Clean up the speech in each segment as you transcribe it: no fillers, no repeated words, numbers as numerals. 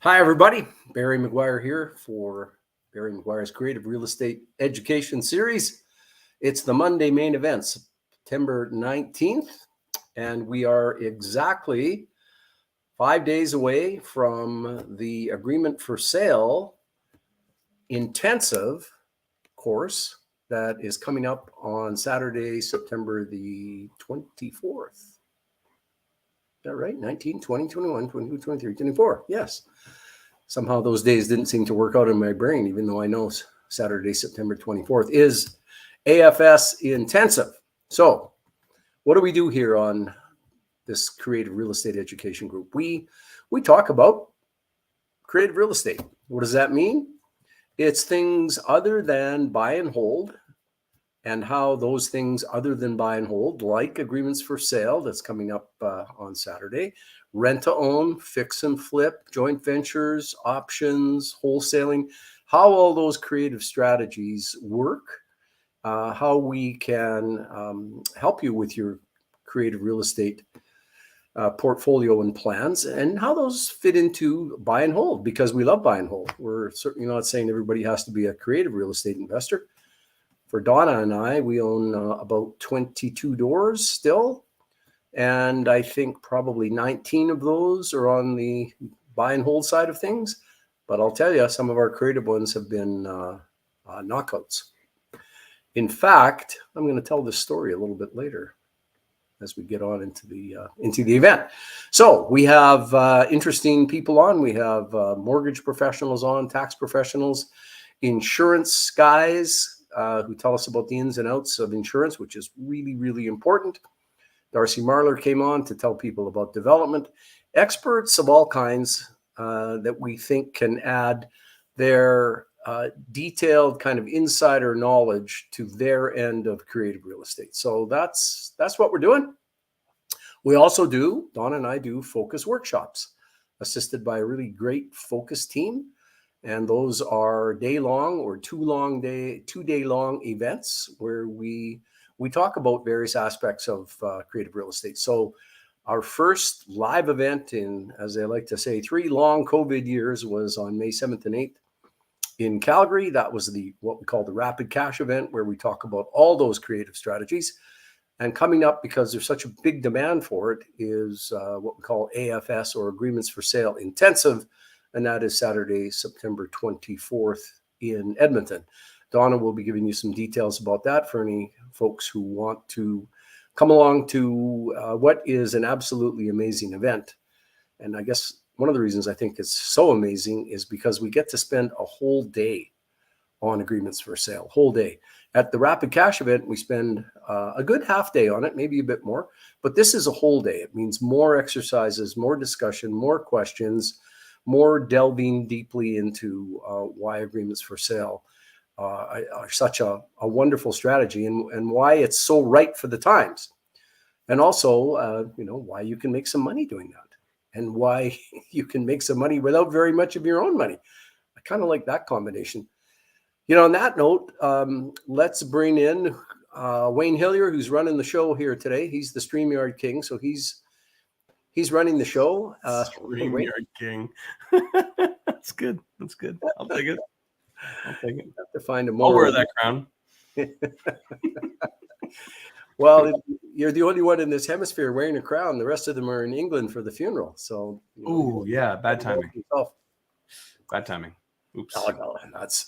Hi, everybody. Barry McGuire here for Barry McGuire's Creative Real Estate Education Series. It's the Monday main event, September 19th, and we are exactly 5 days away from the agreement for sale intensive course that is coming up on Saturday, September the 24th. Is that right? 19, 20, 21, 22, 23, 24. Yes. Somehow those days didn't seem to work out in my brain, even though I know Saturday, September 24th is AFS intensive. So what do we do here on this Creative Real Estate Education Group? We talk about creative real estate. What does that mean? It's things other than buy and hold, and how those things other than buy and hold, like agreements for sale that's coming up on Saturday, rent to own, fix and flip, joint ventures, options, wholesaling, how all those creative strategies work, how we can help you with your creative real estate portfolio and plans, and how those fit into buy and hold, because we love buy and hold. We're certainly not saying everybody has to be a creative real estate investor. For Donna and I, we own about 22 doors still. And I think probably 19 of those are on the buy and hold side of things. But I'll tell you, some of our creative ones have been knockouts. In fact, I'm going to tell this story a little bit later as we get on into the event. So we have interesting people on. We have mortgage professionals on, tax professionals, insurance guys, who tell us about the ins and outs of insurance, which is really, really important. Darcy Marler came on to tell people about development. Experts of all kinds that we think can add their detailed kind of insider knowledge to their end of creative real estate. So that's what we're doing. We also do, Donna and I do focus workshops, assisted by a really great focus team. And those are day-long or two-day-long events where we talk about various aspects of creative real estate. So our first live event in, as I like to say, 3 long COVID years was on May 7th and 8th in Calgary. That was what we call the Rapid Cash event, where we talk about all those creative strategies. And coming up, because there's such a big demand for it, is what we call AFS, or Agreements for Sale Intensive. And that is Saturday, September 24th in Edmonton. Donna will be giving you some details about that for any folks who want to come along to what is an absolutely amazing event. And I guess one of the reasons I think it's so amazing is because we get to spend a whole day on agreements for sale, whole day. At the Rapid Cash event, we spend a good half day on it, maybe a bit more. But this is a whole day. It means more exercises, more discussion, more questions, more delving deeply into why agreements for sale are such a wonderful strategy, and why it's so right for the times. And also, why you can make some money doing that, and why you can make some money without very much of your own money. I kind of like that combination. On that note, let's bring in Wayne Hillier, who's running the show here today. He's the StreamYard king, so he's running the show. StreamYard king. That's good. That's good. I'll take it. Have to find a more. I'll wear that crown. Well, you're the only one in this hemisphere wearing a crown. The rest of them are in England for the funeral. So. Oh yeah, bad timing. Bad timing. Oops. Oh, no, that's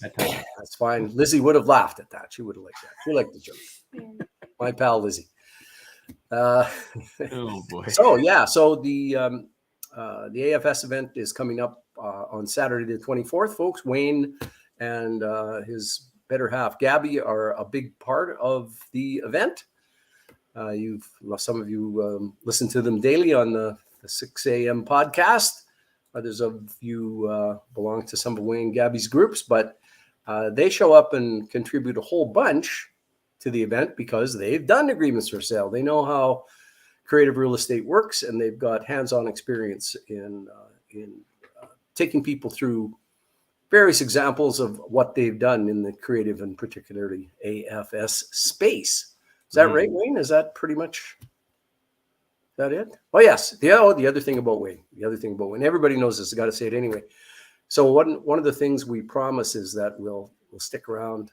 fine. Lizzie would have laughed at that. She would have liked that. She liked the joke. Yeah. My pal Lizzie. Oh boy. So yeah, so the AFS event is coming up on Saturday the 24th, folks. Wayne and his better half Gabby are a big part of the event. Some of you listen to them daily on the 6 a.m. podcast. Others of you belong to some of Wayne and Gabby's groups, but they show up and contribute a whole bunch to the event because they've done agreements for sale. They know how creative real estate works, and they've got hands-on experience in taking people through various examples of what they've done in the creative and particularly AFS space. Is that right, Wayne? Is that pretty much that it? Oh, yes. The other thing about Wayne. The other thing about Wayne. Everybody knows this. I got to say it anyway. So one of the things we promise is that we'll stick around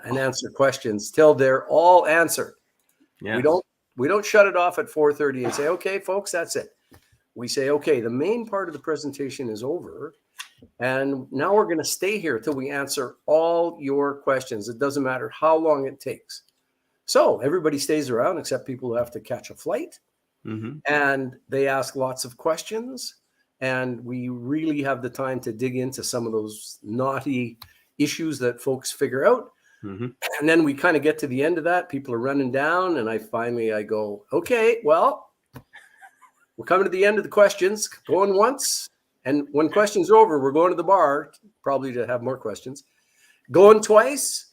and answer questions till they're all answered. Yes. We don't shut it off at 4:30 and say, okay, folks, that's it. We say, okay, the main part of the presentation is over. And now we're going to stay here till we answer all your questions. It doesn't matter how long it takes. So everybody stays around except people who have to catch a flight. Mm-hmm. And they ask lots of questions. And we really have the time to dig into some of those knotty issues that folks figure out. Mm-hmm. And then we kind of get to the end of that. People are running down. And I go, okay, well, we're coming to the end of the questions, going once. And when questions are over, we're going to the bar, probably to have more questions. Going twice.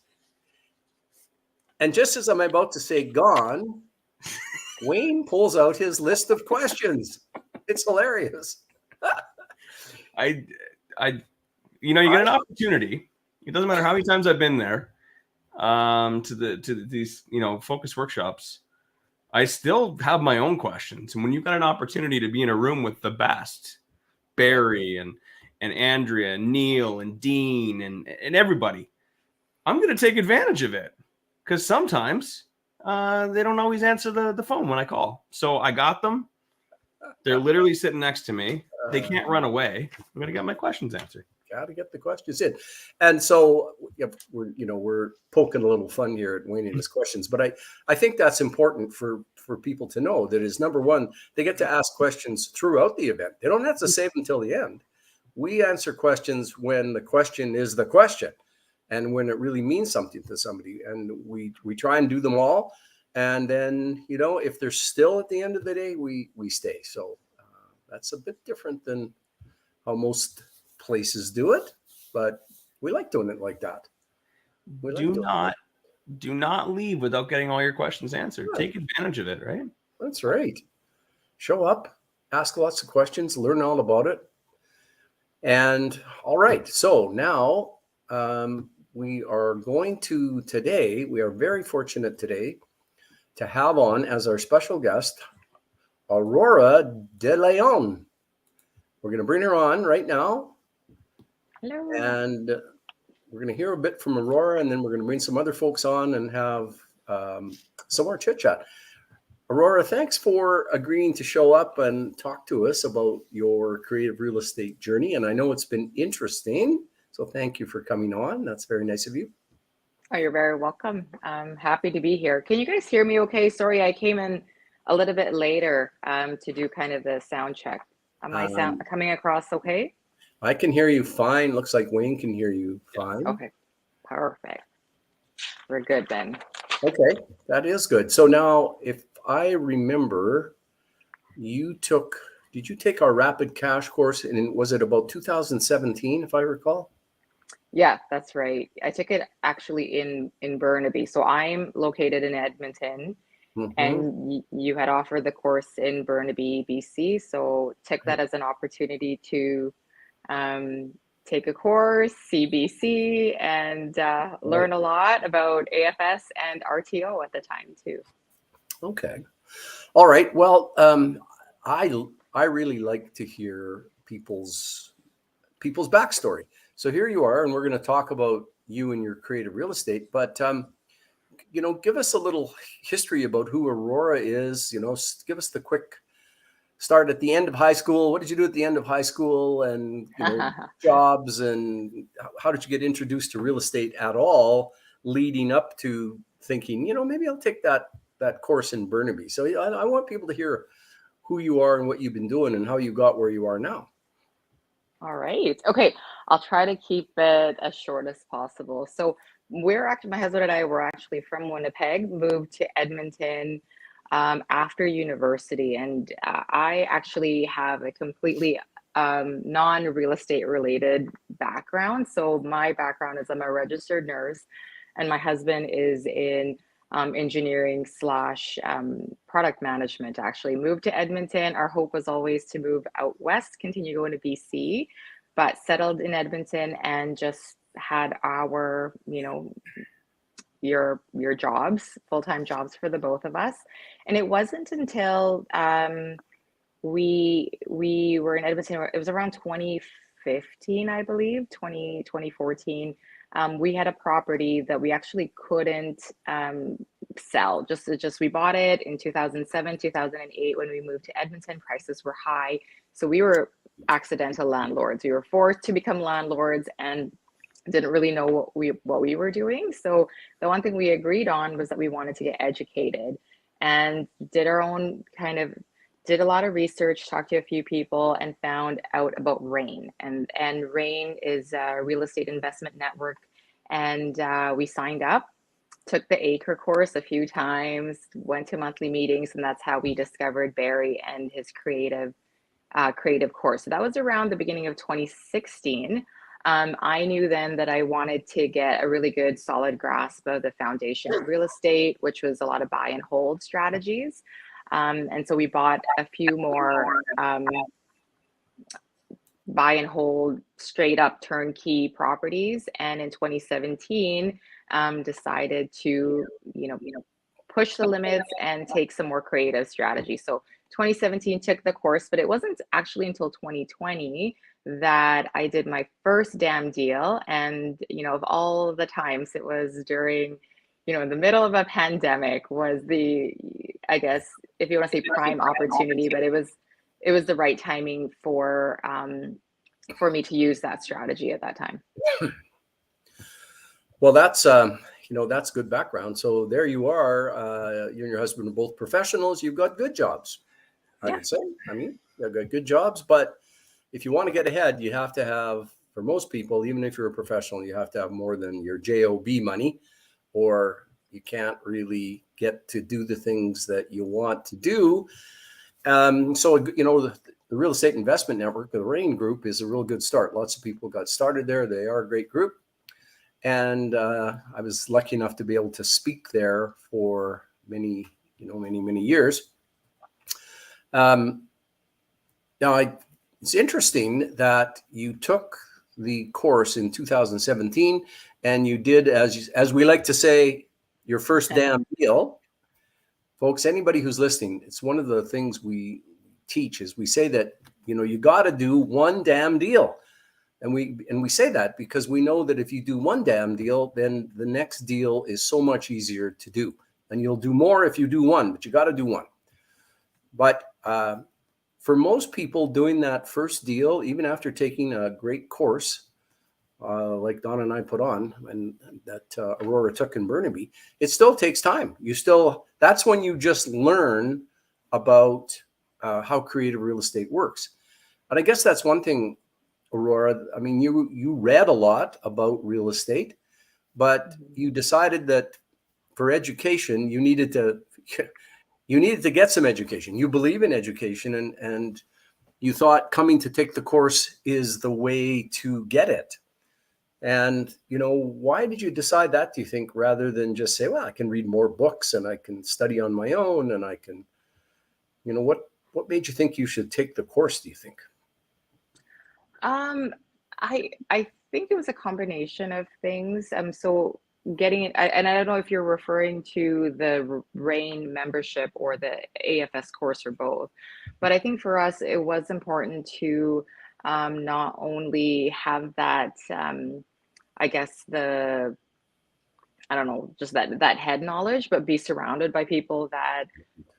And just as I'm about to say gone, Wayne pulls out his list of questions. It's hilarious. You get an opportunity. It doesn't matter how many times I've been there to these, focus workshops. I still have my own questions. And when you've got an opportunity to be in a room with the best, Barry and Andrea and Neil and Dean and everybody, I'm going to take advantage of it, because sometimes they don't always answer the phone when I call. So I got them. They're literally sitting next to me. They can't run away. I'm going to get my questions answered. Got to get the questions in. And so we're poking a little fun here at Wayne and his questions, but I think that's important for people to know. That is, number one, they get to ask questions throughout the event. They don't have to save until the end. We answer questions when the question is the question and when it really means something to somebody. And we try and do them all. And then, if they're still at the end of the day, we stay. So that's a bit different than how most places do it, but we like doing it like that. Do not leave without getting all your questions answered. Right. Take advantage of it, right? That's right. Show up, ask lots of questions, learn all about it. And all right, so now we are very fortunate today to have on as our special guest, Aurora De Leon. We're going to bring her on right now. Hello. And we're going to hear a bit from Aurora, and then we're going to bring some other folks on and have some more chit chat. Aurora, thanks for agreeing to show up and talk to us about your creative real estate journey. And I know it's been interesting, so thank you for coming on. That's very nice of you. Oh, you're very welcome. I'm happy to be here. Can you guys hear me okay? Sorry, I came in a little bit later to do kind of the sound check. Am I coming across okay? I can hear you fine. Looks like Wayne can hear you fine. Okay, perfect. We're good then. Okay, that is good. So now, if I remember, did you take our Rapid Cash course, and was it about 2017, if I recall? Yeah, that's right. I took it actually in Burnaby. So I'm located in Edmonton, and you had offered the course in Burnaby, BC. So took that as an opportunity to take a course, CBC, and learn a lot about AFS and RTO at the time too. Okay. All right. Well, I really like to hear people's backstory. So here you are, and we're going to talk about you and your creative real estate. But give us a little history about who Aurora is. Give us the quick start at the end of high school. What did you do at the end of high school, and jobs, and how did you get introduced to real estate at all, leading up to thinking, maybe I'll take that course in Burnaby. So I want people to hear who you are and what you've been doing and how you got where you are now. All right. Okay. I'll try to keep it as short as possible. So my husband and I were actually from Winnipeg, moved to Edmonton after university. And I actually have a completely non-real estate related background. So my background is I'm a registered nurse, and my husband is in engineering / product management. Actually moved to Edmonton. Our hope was always to move out west, continue going to BC, but settled in Edmonton and just had our, your jobs, full-time jobs for the both of us. And it wasn't until we were in Edmonton, it was around 2015, I believe, 2014. We had a property that we actually couldn't sell. Just we bought it in 2007, 2008 when we moved to Edmonton. Prices were high, so we were accidental landlords. We were forced to become landlords and didn't really know what we were doing. So the one thing we agreed on was that we wanted to get educated and did our own did a lot of research, talked to a few people, and found out about RAIN. And RAIN is a real estate investment network. And we signed up, took the ACRE course a few times, went to monthly meetings, and that's how we discovered Barry and his creative course. So that was around the beginning of 2016. I knew then that I wanted to get a really good solid grasp of the foundation of real estate, which was a lot of buy and hold strategies. And so we bought a few more buy and hold straight up turnkey properties. And in 2017, decided to, push the limits and take some more creative strategies. So 2017 took the course, but it wasn't actually until 2020 that I did my first damn deal. And, of all the times, it was during, in the middle of a pandemic was I guess, if you want to say prime opportunity, but it was the right timing for me to use that strategy at that time. Well, that's that's good background. So there you are. You and your husband are both professionals. You've got good jobs, I would say. I mean, you've got good jobs, but if you want to get ahead, you have to have, for most people, even if you're a professional, you have to have more than your job money, or you can't really get to do the things that you want to do. So the Real Estate Investment Network, the RAIN group, is a real good start. Lots of people got started there. They are a great group. And I was lucky enough to be able to speak there for many years. Now, it's interesting that you took the course in 2017 and you did, as we like to say, your first damn deal. Folks, anybody who's listening, it's one of the things we teach is we say that, you got to do one damn deal. And we say that because we know that if you do one damn deal, then the next deal is so much easier to do. And you'll do more if you do one, but you got to do one. But for most people doing that first deal, even after taking a great course, like Don and I put on and that Aurora took in Burnaby, it still takes time. That's when you just learn about how creative real estate works. And I guess that's one thing, Aurora. I mean, you read a lot about real estate, but you decided that for education, you needed to get some education. You believe in education, and you thought coming to take the course is the way to get it. And, why did you decide that, do you think, rather than just say, well, I can read more books and I can study on my own and I can, what made you think you should take the course, do you think? I think it was a combination of things. So getting it, and I don't know if you're referring to the RAIN membership or the AFS course or both, but I think for us, it was important to not only have that, I guess just that head knowledge, but be surrounded by people that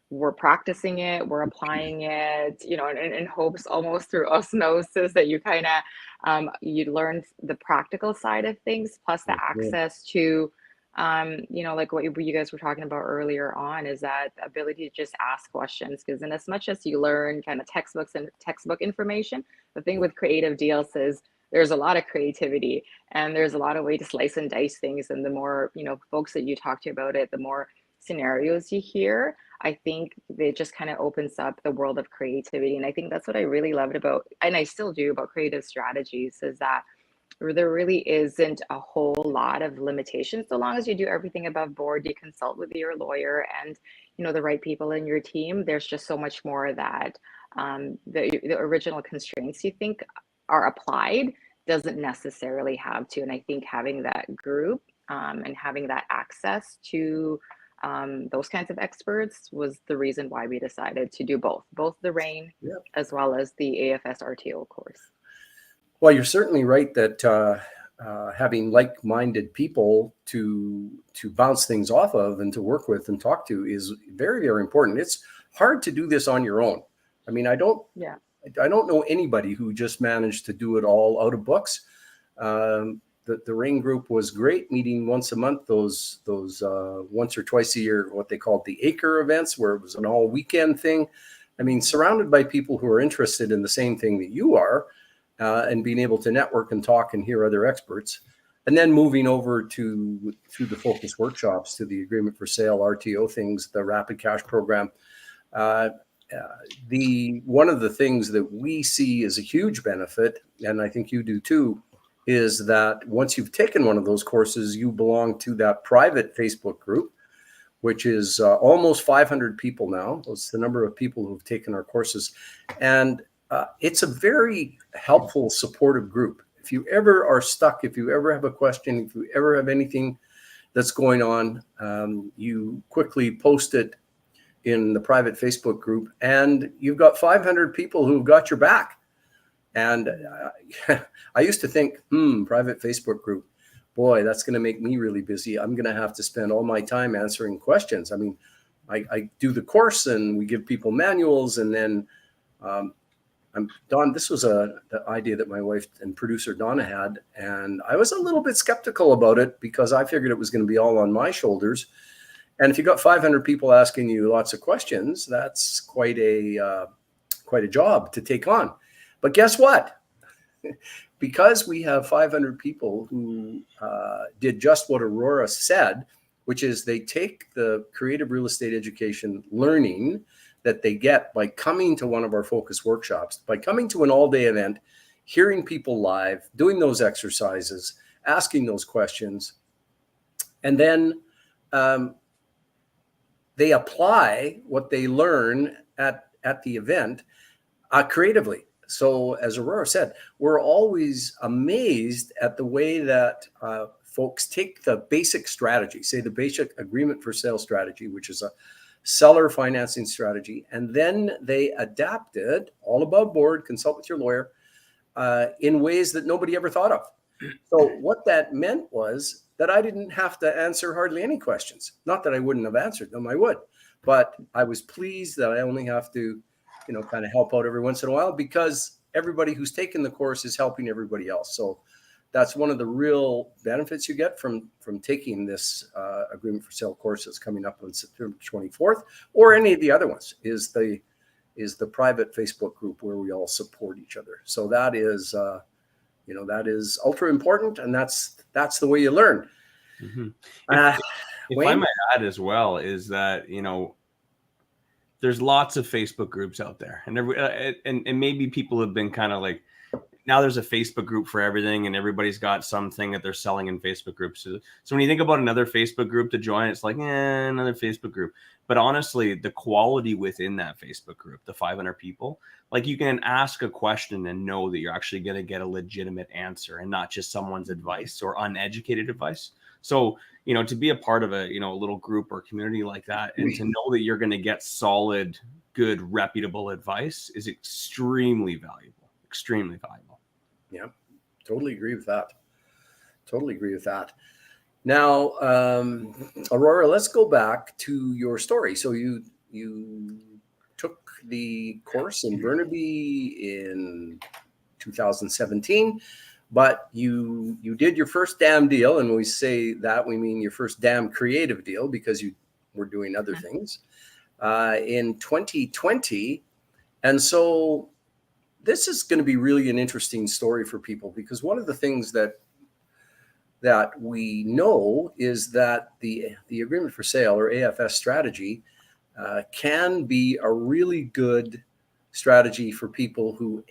were practicing it, we're applying it, in hopes almost through osmosis that you kind of, you learn the practical side of things, plus the access to, like what you guys were talking about earlier on, is that ability to just ask questions. Because in as much as you learn kind of textbooks and textbook information, the thing with creative deals is there's a lot of creativity and there's a lot of way to slice and dice things. And the more, folks that you talk to about it, the more scenarios you hear, I think it just kind of opens up the world of creativity. And I think that's what I really loved about, and I still do, about creative strategies, is that there really isn't a whole lot of limitations. So long as you do everything above board, you consult with your lawyer and, the right people in your team, there's just so much more that the original constraints you think are applied doesn't necessarily have to. And I think having that group and having that access to those kinds of experts was the reason why we decided to do both the RAIN Yeah. as well as the AFS RTO course. Well, you're certainly right that having like-minded people to bounce things off of and to work with and talk to is very, very important. It's hard to do this on your own. I mean, I don't know anybody who just managed to do it all out of books. The RAIN group was great, meeting once a month, those once or twice a year, what they called the Acre events, where it was an all weekend thing. I mean, surrounded by people who are interested in the same thing that you are, and being able to network and talk and hear other experts. And then moving over to the focus workshops, to the agreement for sale, RTO things, the rapid cash program. One of the things that we see as a huge benefit, and I think you do too, is that once you've taken one of those courses, you belong to that private Facebook group, which is almost 500 people now. That's the number of people who've taken our courses. And it's a very helpful, supportive group. If you ever are stuck, if you ever have a question, if you ever have anything that's going on, you quickly post it in the private Facebook group, and you've got 500 people who've got your back. And I used to think, private Facebook group, boy, that's going to make me really busy. I'm going to have to spend all my time answering questions. I mean, I do the course and we give people manuals, and then Don, this was the idea that my wife and producer Donna had, and I was a little bit skeptical about it because I figured it was going to be all on my shoulders. And if you got 500 people asking you lots of questions, that's quite a job to take on. But guess what? Because we have 500 people who did just what Aurora said, which is they take the creative real estate education learning that they get by coming to one of our focus workshops, by coming to an all-day event, hearing people live, doing those exercises, asking those questions, and then they apply what they learn at the event creatively. So as Aurora said, we're always amazed at the way that folks take the basic strategy, say the basic agreement for sale strategy, which is a seller financing strategy, and then they adapt it all above board, consult with your lawyer, in ways that nobody ever thought of. So what that meant was that I didn't have to answer hardly any questions. Not that I wouldn't have answered them, I would, but I was pleased that I only have to kind of help out every once in a while, because everybody who's taken the course is helping everybody else. So that's one of the real benefits you get from taking this agreement for sale course that's coming up on September 24th, or any of the other ones, is the private Facebook group where we all support each other. So that is, that is ultra important, and that's the way you learn. Mm-hmm. If I might add as well, is that, there's lots of Facebook groups out there, and and maybe people have been kind of like, now there's a Facebook group for everything, and everybody's got something that they're selling in Facebook groups. So when you think about another Facebook group to join, it's like, another Facebook group. But honestly, the quality within that Facebook group, the 500 people, like, you can ask a question and know that you're actually going to get a legitimate answer and not just someone's advice or uneducated advice. So, to be a part of a, little group or community like that, and to know that you're going to get solid, good, reputable advice is extremely valuable. Extremely valuable. Yeah, totally agree with that. Now, Aurora, let's go back to your story. So you took the course in Burnaby in 2017, but you did your first damn deal. And when we say that, we mean your first damn creative deal, because you were doing other things in 2020. And so this is going to be really an interesting story for people, because one of the things that we know is that the agreement for sale, or AFS strategy, can be a really good strategy for people who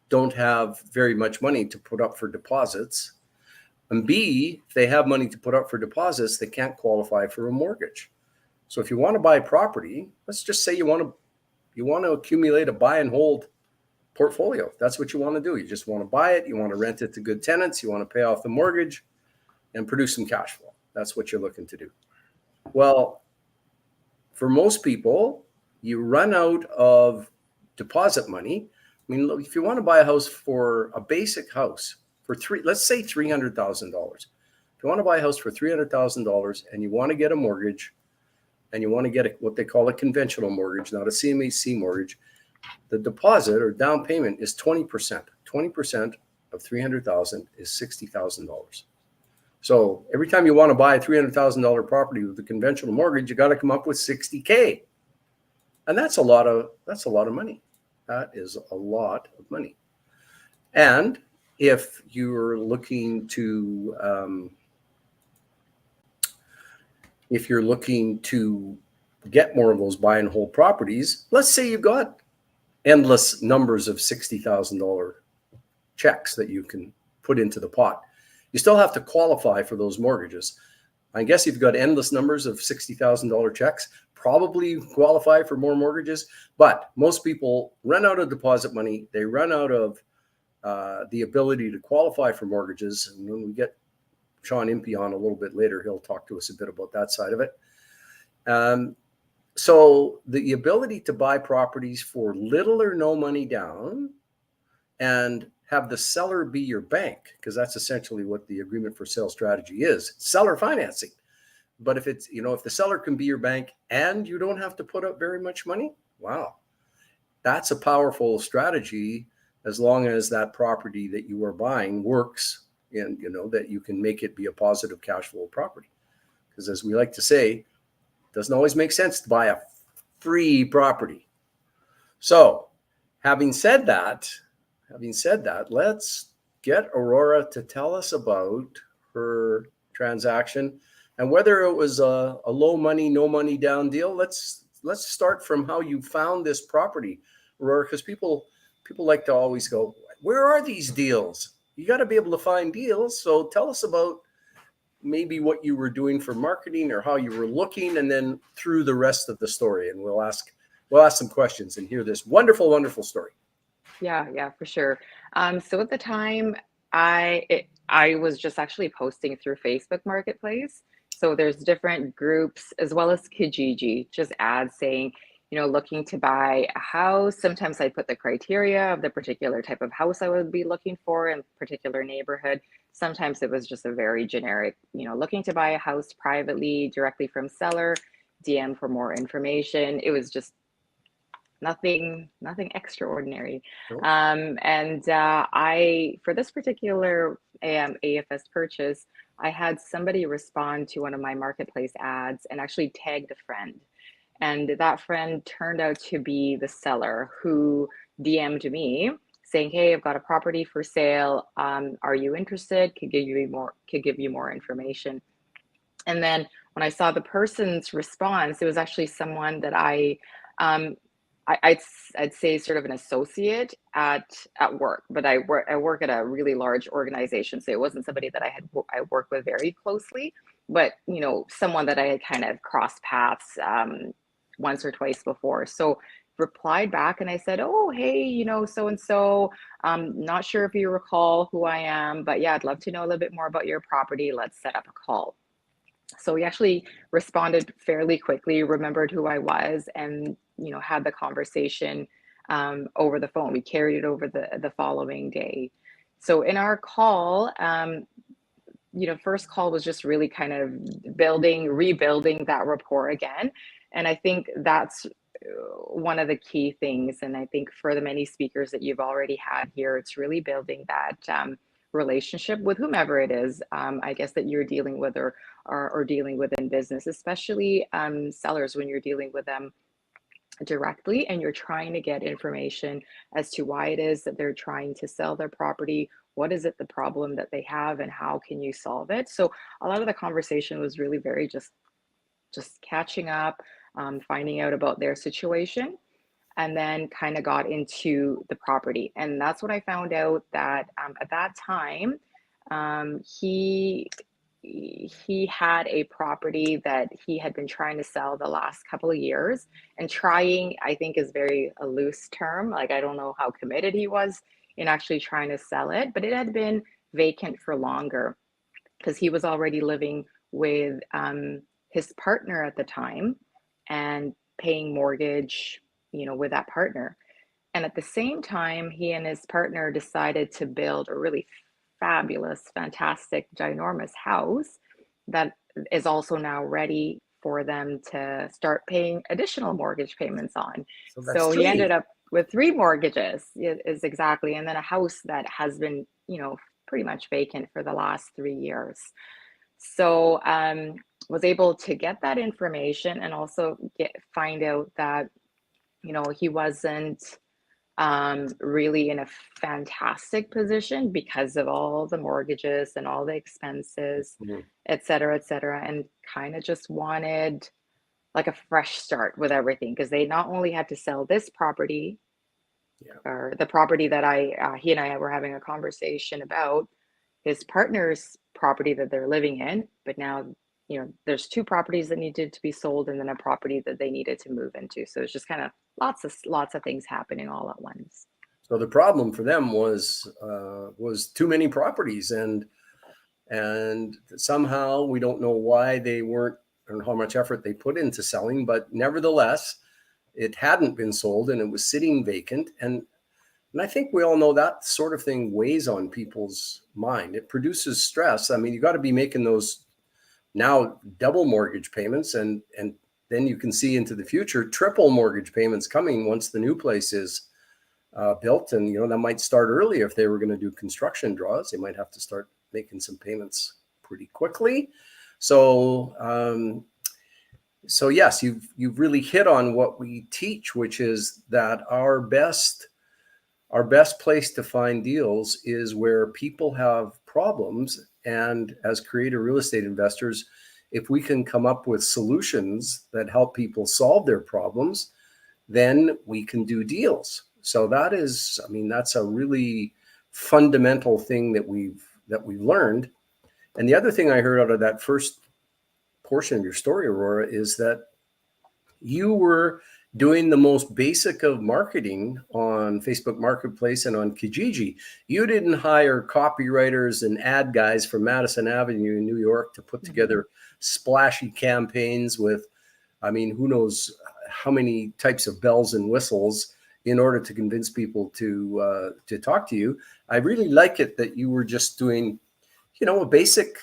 don't have very much money to put up for deposits, and B, if they have money to put up for deposits, they can't qualify for a mortgage. So if you want to buy property, let's just say you want to accumulate a buy and hold portfolio. That's what you want to do. You just want to buy it. You want to rent it to good tenants. You want to pay off the mortgage, and produce some cash flow. That's what you're looking to do. Well, for most people, you run out of deposit money. I mean, look, if you want to buy a house for a basic house for let's say $300,000. If you want to buy a house for $300,000 and you want to get a mortgage and you want to get what they call a conventional mortgage, not a CMHC mortgage, the deposit or down payment is 20%. 20% of $300,000 is $60,000. So every time you want to buy a $300,000 property with a conventional mortgage, you got to come up with $60K. And that's a lot of money. That is a lot of money. And if you're looking to get more of those buy and hold properties, let's say you've got endless numbers of $60,000 checks that you can put into the pot. You still have to qualify for those mortgages. I guess if you've got endless numbers of $60,000 checks, probably qualify for more mortgages. But most people run out of deposit money. They run out of the ability to qualify for mortgages. And when we get Sean Impey on a little bit later, he'll talk to us a bit about that side of it. So the ability to buy properties for little or no money down and have the seller be your bank, because that's essentially what the agreement for sale strategy is, seller financing. But if it's, if the seller can be your bank and you don't have to put up very much money, wow, that's a powerful strategy, as long as that property that you are buying works and, that you can make it be a positive cash flow property. Because as we like to say, it doesn't always make sense to buy a free property. So having said that, let's get Aurora to tell us about her transaction and whether it was a low money, no money down deal. Let's start from how you found this property, Aurora, because people like to always go, where are these deals? You got to be able to find deals. So tell us about maybe what you were doing for marketing or how you were looking, and then through the rest of the story. And we'll ask some questions and hear this wonderful, wonderful story. Yeah, for sure. So at the time, I was just actually posting through Facebook Marketplace. So there's different groups as well as Kijiji, just ads saying, looking to buy a house. Sometimes I put the criteria of the particular type of house I would be looking for in particular neighborhood. Sometimes it was just a very generic, looking to buy a house privately, directly from seller, DM for more information. It was just nothing extraordinary. Nope. I, for this particular AFS purchase, I had somebody respond to one of my marketplace ads and actually tagged a friend. And that friend turned out to be the seller, who DM'd me saying, hey, I've got a property for sale. Are you interested? Could give you more information. And then when I saw the person's response, it was actually someone that I'd say sort of an associate at work, but I work at a really large organization. So it wasn't somebody that I work with very closely, but someone that I had kind of crossed paths once or twice before. So replied back and I said, oh, hey, so-and-so, not sure if you recall who I am, but yeah, I'd love to know a little bit more about your property. Let's set up a call. So he actually responded fairly quickly, remembered who I was, and had the conversation over the phone. We carried it over the following day. So in our call, first call was just really kind of rebuilding that rapport again. And I think that's one of the key things. And I think for the many speakers that you've already had here, it's really building that relationship with whomever it is, I guess, that you're dealing with or dealing with in business, especially sellers, when you're dealing with them directly and you're trying to get information as to why it is that they're trying to sell their property. What is it, the problem that they have, and how can you solve it? So a lot of the conversation was really very just catching up, finding out about their situation, and then kind of got into the property. And that's when I found out that at that time, he had a property that he had been trying to sell the last couple of years. And trying, I think, is a loose term. Like, I don't know how committed he was in actually trying to sell it, but it had been vacant for longer. because he was already living with his partner at the time and paying mortgage, with that partner. And at the same time, he and his partner decided to build a really fabulous, fantastic, ginormous house that is also now ready for them to start paying additional mortgage payments on. So that's So he three. ended up with 3 mortgages, is exactly, and then a house that has been, pretty much vacant for the last 3 years. So was able to get that information and also find out that, he wasn't really in a fantastic position because of all the mortgages and all the expenses, Mhm. et cetera, and kind of just wanted like a fresh start with everything, because they not only had to sell this property, Yeah. or the property that he and I were having a conversation about, his partner's property that they're living in, but now, there's 2 properties that needed to be sold and then a property that they needed to move into. So it's just kind of lots of things happening all at once. So the problem for them was too many properties, and somehow we don't know why they weren't, and how much effort they put into selling, but nevertheless, it hadn't been sold and it was sitting vacant. And I think we all know that sort of thing weighs on people's mind. It produces stress. I mean, you got to be making those now double mortgage payments, and then you can see into the future triple mortgage payments coming once the new place is built. And that might start early. If they were going to do construction draws, they might have to start making some payments pretty quickly. So yes, you've really hit on what we teach, which is that our best place to find deals is where people have problems. And as creative real estate investors, if we can come up with solutions that help people solve their problems, then we can do deals. So that's a really fundamental thing that we've learned. And the other thing I heard out of that first portion of your story, Aurora, is that you were doing the most basic of marketing on Facebook Marketplace and on Kijiji. You didn't hire copywriters and ad guys from Madison Avenue in New York to put together splashy campaigns with, who knows how many types of bells and whistles in order to convince people to talk to you. I really like it that you were just doing, a basic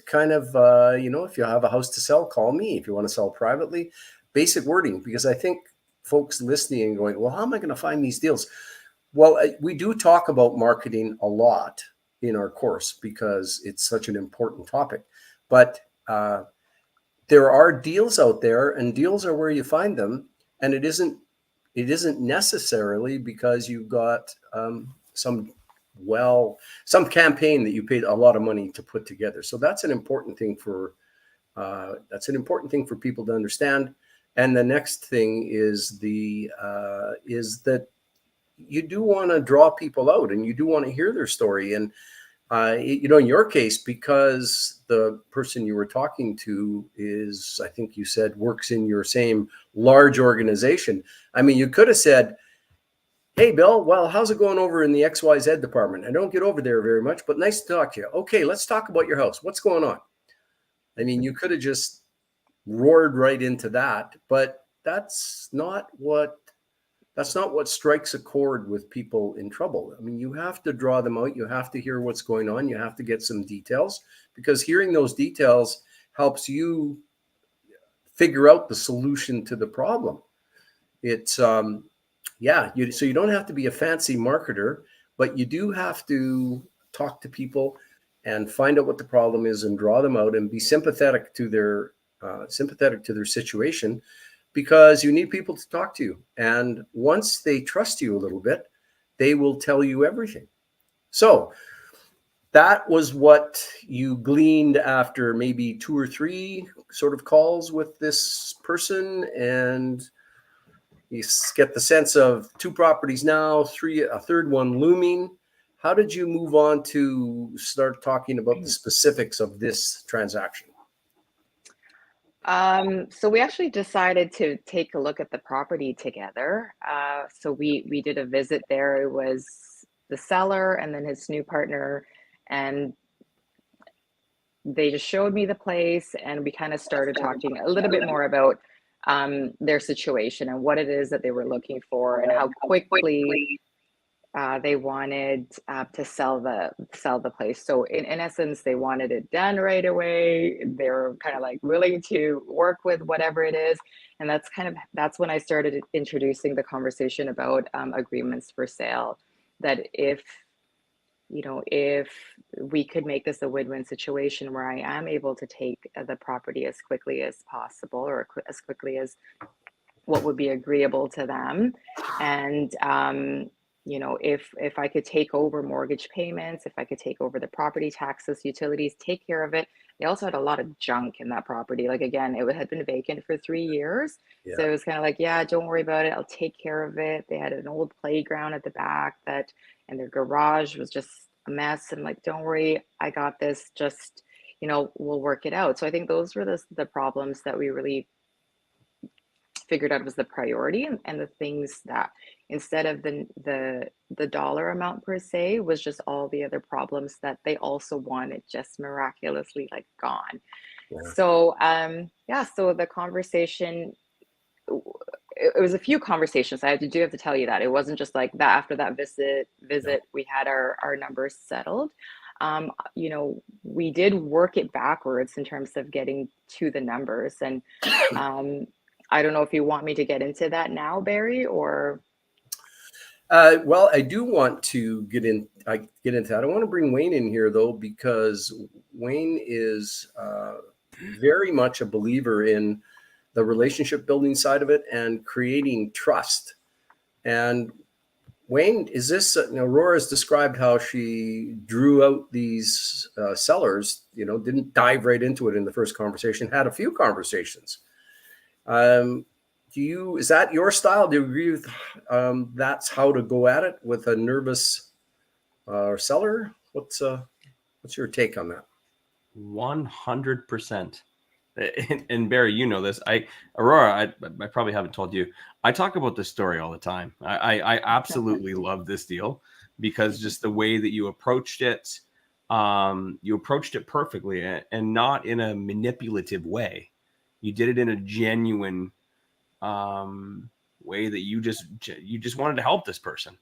kind of, if you have a house to sell, call me. If you want to sell privately, basic wording, because I think folks listening and going, well, how am I going to find these deals? Well, we do talk about marketing a lot in our course because it's such an important topic. But there are deals out there, and deals are where you find them. And it isn't necessarily because you've got some campaign that you paid a lot of money to put together. So that's an important thing for people to understand. And the next thing is that you do want to draw people out, and you do want to hear their story. And in your case, because the person you were talking to is, I think you said, works in your same large organization. You could have said, hey, Bill, well, how's it going over in the XYZ department? I don't get over there very much, but nice to talk to you. Okay, let's talk about your house. What's going on? You could have just roared right into that, but that's not what strikes a chord with people in trouble. You have to draw them out. You have to hear what's going on. You have to get some details, because hearing those details helps you figure out the solution to the problem. It's so you don't have to be a fancy marketer, but you do have to talk to people and find out what the problem is and draw them out and be sympathetic to their situation, because you need people to talk to you. And once they trust you a little bit, they will tell you everything. So that was what you gleaned after maybe 2 or 3 sort of calls with this person, and you get the sense of 2 properties now, a third one looming. How did you move on to start talking about the specifics of this transaction? So we actually decided to take a look at the property together. So we did a visit there. It was the seller and then his new partner, and they just showed me the place, and we kind of started talking a little bit more about their situation and what it is that they were looking for and how quickly they wanted to sell the place. So in essence, they wanted it done right away. They're kind of like willing to work with whatever it is. And that's when I started introducing the conversation about agreements for sale, that if we could make this a win-win situation where I am able to take the property as quickly as possible, or as quickly as what would be agreeable to them. And if I could take over mortgage payments, if I could take over the property taxes, utilities, take care of it. They also had a lot of junk in that property. Like, again, it had been vacant for 3 years. Yeah. So it was kind of like, yeah, don't worry about it. I'll take care of it. They had an old playground at the back and their garage was just a mess. I'm like, don't worry, I got this. Just, we'll work it out. So I think those were the problems that we really figured out was the priority, and the things that, instead of the dollar amount per se, was just all the other problems that they also wanted just miraculously like gone. Yeah. So so the conversation, it was a few conversations. I do have to tell you that it wasn't just like that. After that visit, No. we had our numbers settled. We did work it backwards in terms of getting to the numbers, and I don't know if you want me to get into that now, Barry, or. Well, I do want to get into that. I want to bring Wayne in here, though, because Wayne is very much a believer in the relationship building side of it and creating trust. And Wayne, is this, Aurora has described how she drew out these sellers, didn't dive right into it in the first conversation, had a few conversations. Is that your style? Do you agree with that's how to go at it with a nervous seller? What's your take on that? 100%. And Barry, you know this. Aurora, I probably haven't told you. I talk about this story all the time. I absolutely love this deal because just the way that you approached it perfectly, and not in a manipulative way. You did it in a genuine way that you just wanted to help this person.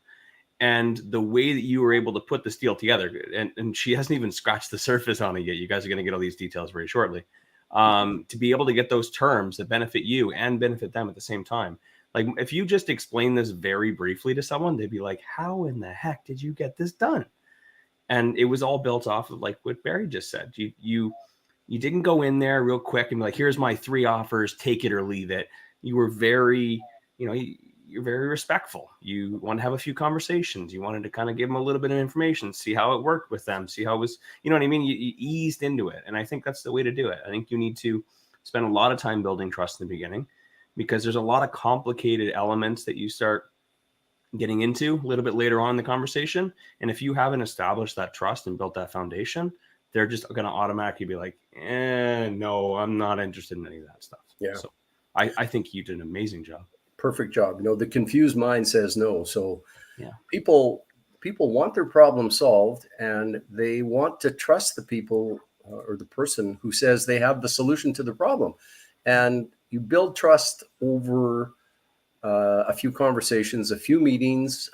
And the way that you were able to put this deal together, and she hasn't even scratched the surface on it yet. You guys are going to get all these details very shortly. To be able to get those terms that benefit you and benefit them at the same time. Like, if you just explain this very briefly to someone, they'd be like, how in the heck did you get this done? And it was all built off of like what Barry just said. You didn't go in there real quick and be like, here's my 3 offers, take it or leave it. You were very, you're very respectful. You want to have a few conversations. You wanted to kind of give them a little bit of information, see how it worked with them, see how it was, you know what I mean? You eased into it. And I think that's the way to do it. I think you need to spend a lot of time building trust in the beginning, because there's a lot of complicated elements that you start getting into a little bit later on in the conversation. And if you haven't established that trust and built that foundation, they're just going to automatically be like, no, I'm not interested in any of that stuff. Yeah. So I think you did an amazing job. Perfect job. The confused mind says no. So yeah, people want their problem solved, and they want to trust the people or the person who says they have the solution to the problem. And you build trust over a few conversations, a few meetings,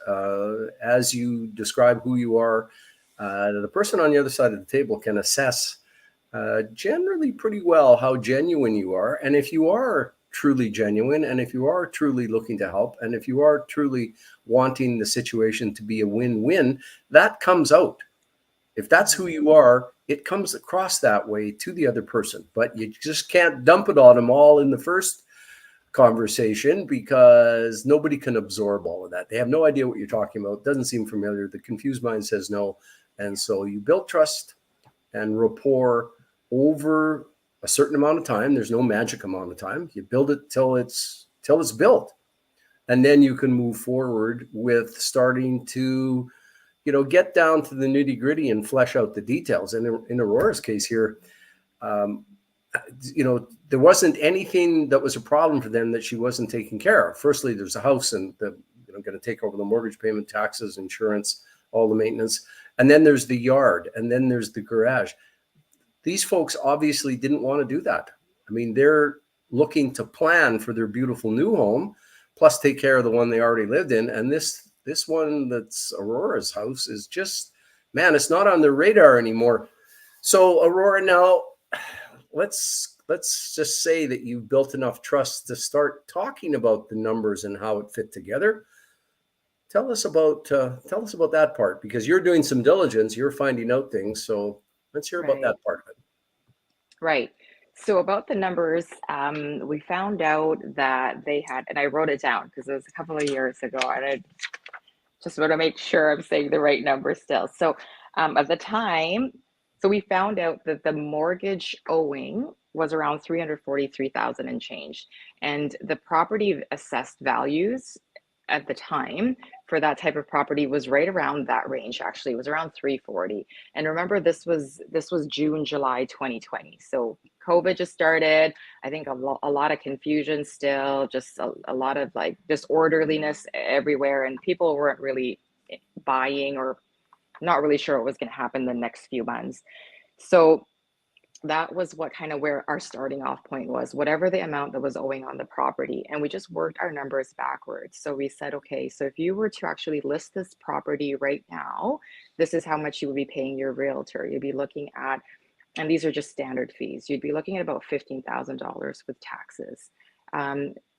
as you describe who you are. The person on the other side of the table can assess generally pretty well how genuine you are. And if you are truly genuine, and if you are truly looking to help, and if you are truly wanting the situation to be a win-win, that comes out. If that's who you are, it comes across that way to the other person. But you just can't dump it on them all in the first conversation, because nobody can absorb all of that. They have no idea what you're talking about. It doesn't seem familiar. The confused mind says no. And so you build trust and rapport over a certain amount of time. There's no magic amount of time. You build it till it's built. And then you can move forward with starting to, get down to the nitty gritty and flesh out the details. And in Aurora's case here, there wasn't anything that was a problem for them that she wasn't taking care of. Firstly, there's a house, and going to take over the mortgage payment, taxes, insurance, all the maintenance. And then there's the yard, and then there's the garage. These folks obviously didn't want to do that. I mean, they're looking to plan for their beautiful new home, plus take care of the one they already lived in. And this one that's Aurora's house is just, man, it's not on their radar anymore. So Aurora, now let's just say that you've built enough trust to start talking about the numbers and how it fit together. Tell us about that part, because you're doing some diligence, you're finding out things. So let's hear about that part of it. Right. So about the numbers, we found out that they had, and I wrote it down because it was a couple of years ago, and I just want to make sure I'm saying the right number still. So at the time, so we found out that the mortgage owing was around 343,000 and change, and the property assessed values at the time for that type of property was right around that range. Actually, it was around 340. And remember, this was June, July 2020. So COVID just started. I think a lot of confusion still, just a lot of like disorderliness everywhere, and people weren't really buying or not really sure what was going to happen the next few months. So that was what kind of where our starting off point was, whatever the amount that was owing on the property. And we just worked our numbers backwards. So we said, okay, so if you were to actually list this property right now, this is how much you would be paying your realtor. You'd be looking at, and these are just standard fees, you'd be looking at about $15,000 with taxes.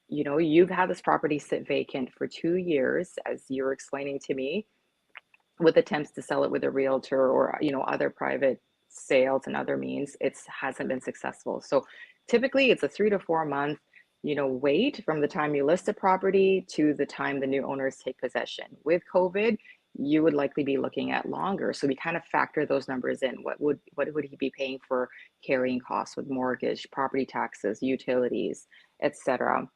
You know, you've had this property sit vacant for 2 years, as you were explaining to me, with attempts to sell it with a realtor or, you know, other private sales and other means. It hasn't been successful. So typically it's a 3 to 4 month, you know, wait from the time you list a property to the time the new owners take possession. With COVID, you would likely be looking at longer. So we kind of factor those numbers in. What would he be paying for carrying costs with mortgage, property taxes, utilities, etc.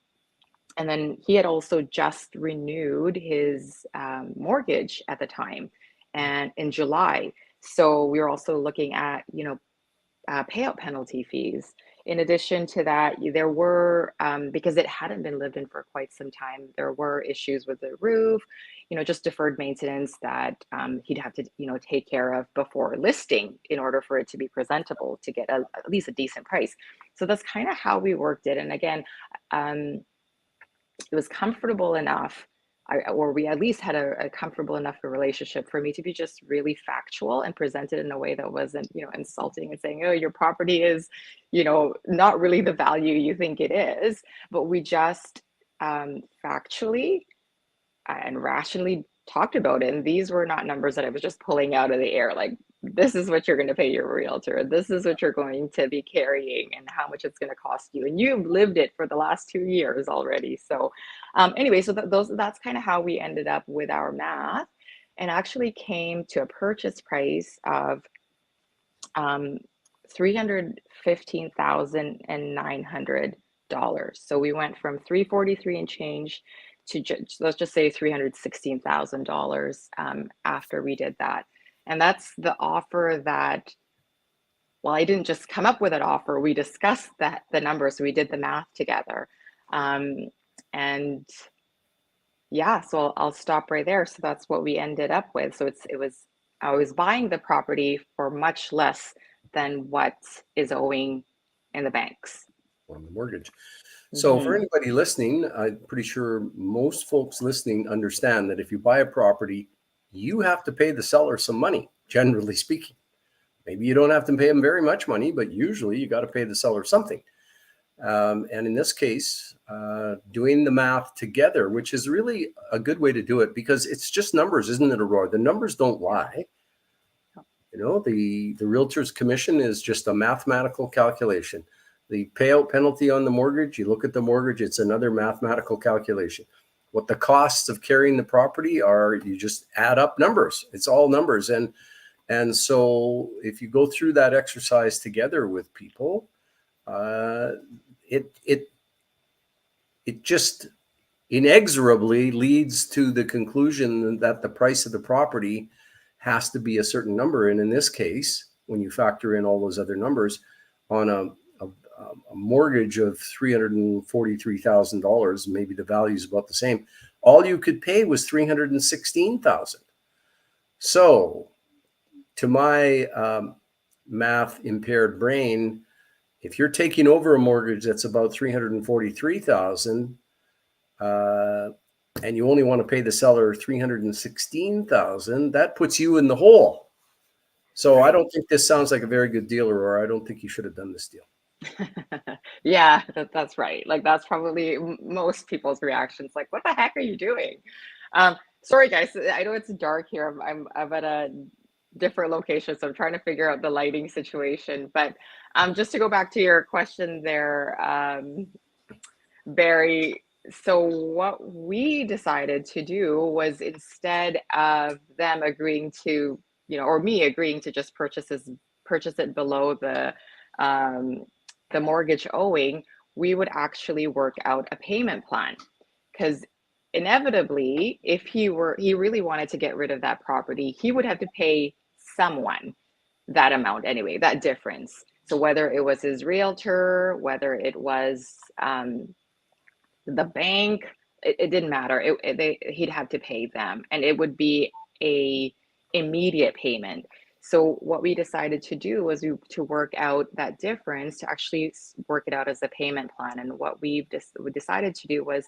And then he had also just renewed his mortgage at the time, and in July. So we were also looking at, you know, payout penalty fees. In addition to that, there were, because it hadn't been lived in for quite some time, there were issues with the roof, you know, just deferred maintenance that he'd have to, you know, take care of before listing in order for it to be presentable to get at least a decent price. So that's kind of how we worked it. And again, it was comfortable enough, or we at least had a comfortable enough relationship for me to be just really factual and presented in a way that wasn't, you know, insulting and saying, oh, your property is, you know, not really the value you think it is. But we just factually and rationally talked about it. And these were not numbers that I was just pulling out of the air. Like, this is what you're going to pay your realtor. This is what you're going to be carrying and how much it's going to cost you. And you've lived it for the last 2 years already. So anyway, so that's kind of how we ended up with our math, and actually came to a purchase price of $315,900. So we went from 343 and change to let's just say $316,000 after we did that. And that's the offer that, well, I didn't just come up with an offer. We discussed the numbers. So we did the math together. And yeah, so I'll stop right there. So that's what we ended up with. So I was buying the property for much less than what is owing in the banks on the mortgage. So for anybody listening, I'm pretty sure most folks listening understand that if you buy a property, you have to pay the seller some money, generally speaking. Maybe you don't have to pay them very much money, but usually you got to pay the seller something. And in this case, doing the math together, which is really a good way to do it, because it's just numbers, isn't it, Aurora? The numbers don't lie. You know, the realtor's commission is just a mathematical calculation. The payout penalty on the mortgage, you look at the mortgage, it's another mathematical calculation. What the costs of carrying the property are, you just add up numbers. It's all numbers. And so if you go through that exercise together with people, it just inexorably leads to the conclusion that the price of the property has to be a certain number. And in this case, when you factor in all those other numbers on a mortgage of $343,000, maybe the value is about the same, all you could pay was $316,000. So to my math impaired brain, if you're taking over a mortgage that's about 343,000, and you only want to pay the seller 316,000, that puts you in the hole. So I don't think this sounds like a very good deal, or I don't think you should have done this deal. Yeah, that's right. Like that's probably most people's reactions. Like, what the heck are you doing? Sorry, guys. I know it's dark here. I'm at a different location, so I'm trying to figure out the lighting situation. But just to go back to your question there, Barry. So what we decided to do was, instead of them agreeing to, or me agreeing to just purchase it below the mortgage owing, we would actually work out a payment plan. Because inevitably, if he really wanted to get rid of that property, he would have to pay someone that amount anyway, that difference. So whether it was his realtor, whether it was the bank, it didn't matter. He'd have to pay them, and it would be a immediate payment. So what we decided to do was to work out that difference, to actually work it out as a payment plan. And what we decided to do was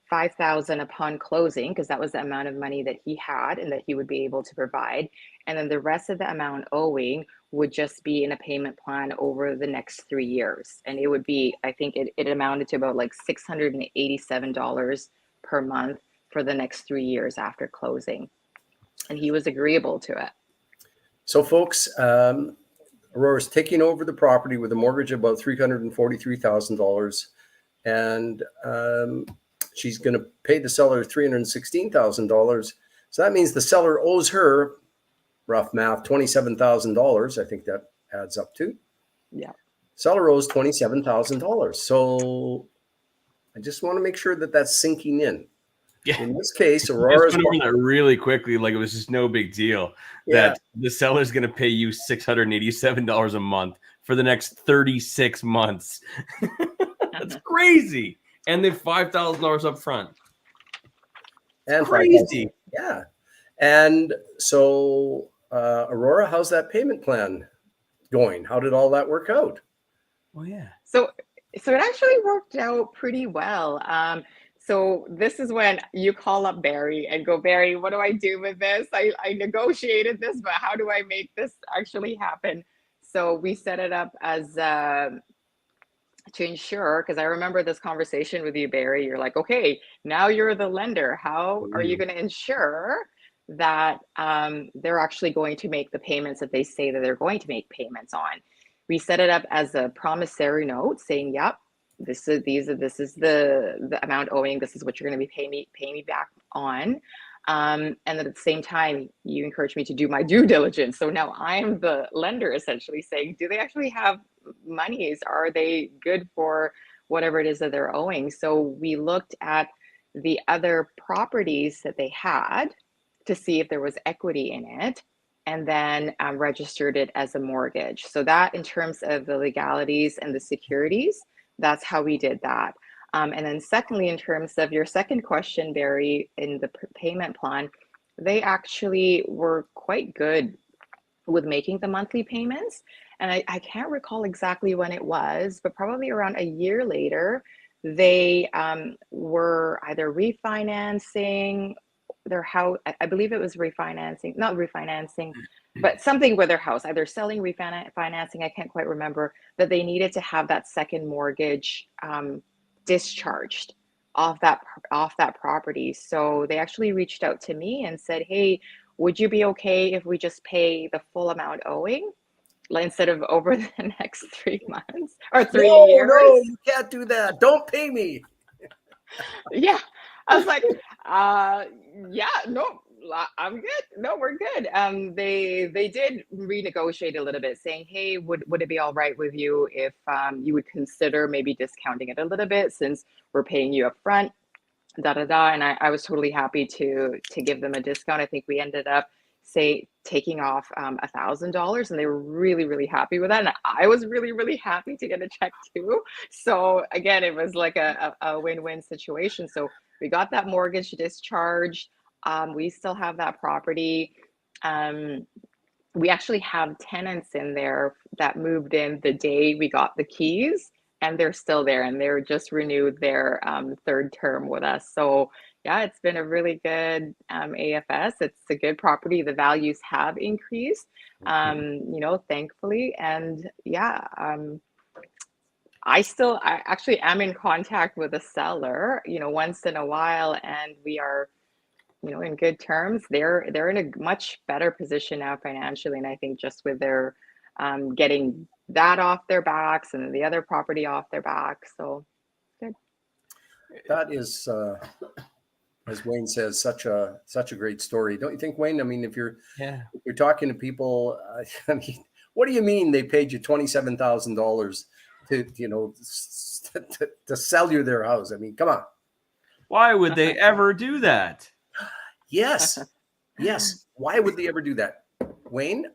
5,000 upon closing, because that was the amount of money that he had and that he would be able to provide. And then the rest of the amount owing would just be in a payment plan over the next 3 years. And it would be, I think it amounted to about like $687 per month for the next 3 years after closing. And he was agreeable to it. So folks, Aurora's taking over the property with a mortgage of about $343,000. And she's going to pay the seller $316,000. So that means the seller owes her, rough math, $27,000. I think that adds up to. Yeah. Seller owes $27,000. So I just want to make sure that that's sinking in. Yeah. In this case, Just Aurora's went over that really quickly, like it was just no big deal. Yeah. That the seller's going to pay you $687 a month for the next 36 months. That's crazy. And then $5,000 up front. and Crazy. Yeah. And so, Aurora, how's that payment plan going? How did all that work out? Well, yeah. So it actually worked out pretty well. So this is when you call up Barry and go, Barry, what do I do with this? I negotiated this, but how do I make this actually happen? So we set it up as to ensure, because I remember this conversation with you, Barry. You're like, okay, now you're the lender. How are you going to ensure that they're actually going to make the payments that they say that they're going to make payments on? We set it up as a promissory note saying, yep, this is the amount owing. This is what you're going to be paying me back on. And then at the same time, you encourage me to do my due diligence. So now I'm the lender, essentially saying, do they actually have monies? Are they good for whatever it is that they're owing? So we looked at the other properties that they had to see if there was equity in it, and then registered it as a mortgage. So that, in terms of the legalities and the securities, that's how we did that. And then secondly, in terms of your second question, Barry, in the payment plan, they actually were quite good with making the monthly payments. And I can't recall exactly when it was, but probably around a year later, they were either refinancing their house. I believe it was not refinancing, but something with their house, either selling, refinancing. I can't quite remember, that they needed to have that second mortgage discharged off that property. So they actually reached out to me and said, hey, would you be okay if we just pay the full amount owing instead of over the next 3 months or 3 years? No, you can't do that. Don't pay me. Yeah. I was like, yeah, no, I'm good. No, we're good. They did renegotiate a little bit, saying, hey, would it be all right with you if you would consider maybe discounting it a little bit, since we're paying you up front, and I was totally happy to give them a discount. I think we ended up taking off $1,000, and they were really, really happy with that, and I was really, really happy to get a check too. So again, it was like a win-win situation. So we got that mortgage discharged. We still have that property. we actually have tenants in there that moved in the day we got the keys, and they're still there, and they're just renewed their third term with us. So yeah, it's been a really good AFS. It's a good property. The values have increased, thankfully. And yeah, I actually am in contact with the seller, once in a while, and we are, in good terms. They're in a much better position now financially, and I think just with their getting that off their backs and the other property off their backs. So good. That is, as Wayne says, such a great story, don't you think, Wayne? I mean, if you're talking to people, I mean, what do you mean they paid you $27,000 to sell you their house? I mean, come on. Why would they ever do that? Yes. Why would they ever do that? Wayne,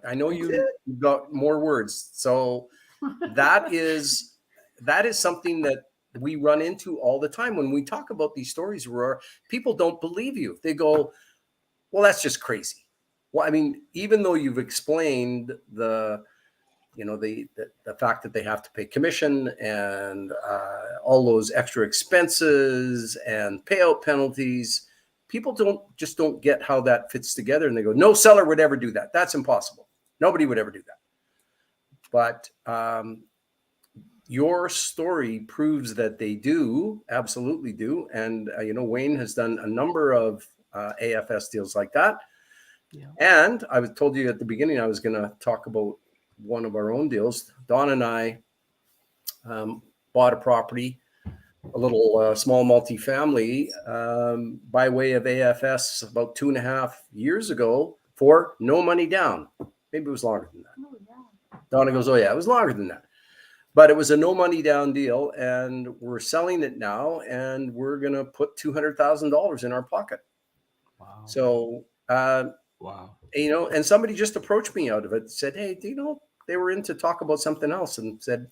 I know you've got more words. So that is something that we run into all the time when we talk about these stories, Aurora. People don't believe you. They go, well, that's just crazy. Well, I mean, even though you've explained the fact that they have to pay commission and all those extra expenses and payout penalties, people don't get how that fits together. And they go, no seller would ever do that. That's impossible. Nobody would ever do that. But your story proves that they do, absolutely do. And, Wayne has done a number of AFS deals like that. Yeah. And I told you at the beginning, I was going to talk about one of our own deals. Don and I bought a property, a little small multifamily by way of AFS about 2.5 years ago for no money down. Maybe it was longer than that. Oh, yeah. Donna goes, oh yeah, it was longer than that. But it was a no money down deal, and we're selling it now, and we're going to put $200,000 in our pocket. Wow. So, wow. And somebody just approached me out of it, said, hey, they were in to talk about something else, and said,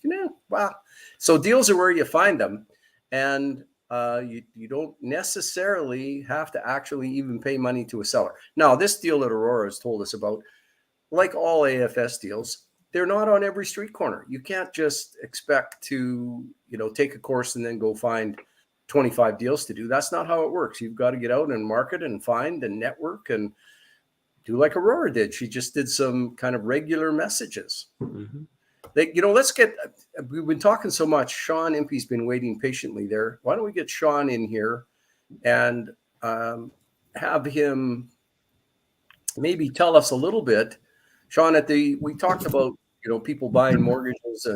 wow. So deals are where you find them. And you don't necessarily have to actually even pay money to a seller. Now, this deal that Aurora has told us about, like all AFS deals, they're not on every street corner. You can't just expect to, take a course and then go find 25 deals to do. That's not how it works. You've got to get out and market and find and network and do like Aurora did. She just did some kind of regular messages. Mm-hmm. We've been talking so much. Sean Impey's been waiting patiently there. Why don't we get Sean in here and have him maybe tell us a little bit. Sean, we talked about, people buying mortgages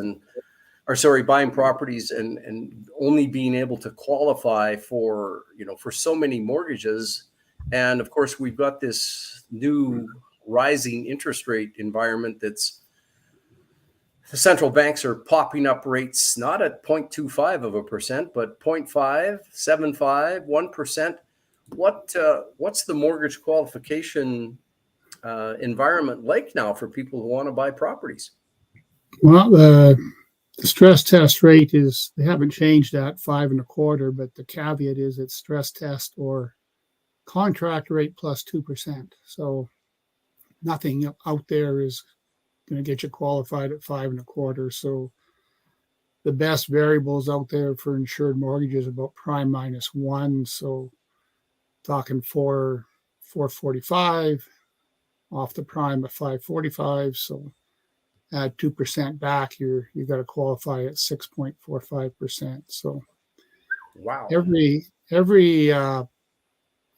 buying properties and only being able to qualify for so many mortgages. And of course, we've got this new rising interest rate environment that's the central banks are popping up rates, not at 0.25%, but 0.5, 0.75, 1%. What's the mortgage qualification environment like now for people who want to buy properties? Well, the stress test rate they haven't changed that 5.25%, but the caveat is it's stress test or contract rate plus 2%. So nothing out there is going to get you qualified at 5.25%. So the best variables out there for insured mortgages about prime -1. So talking 445 off the prime of 545. So add 2% back, you got to qualify at 6.45%. So wow, every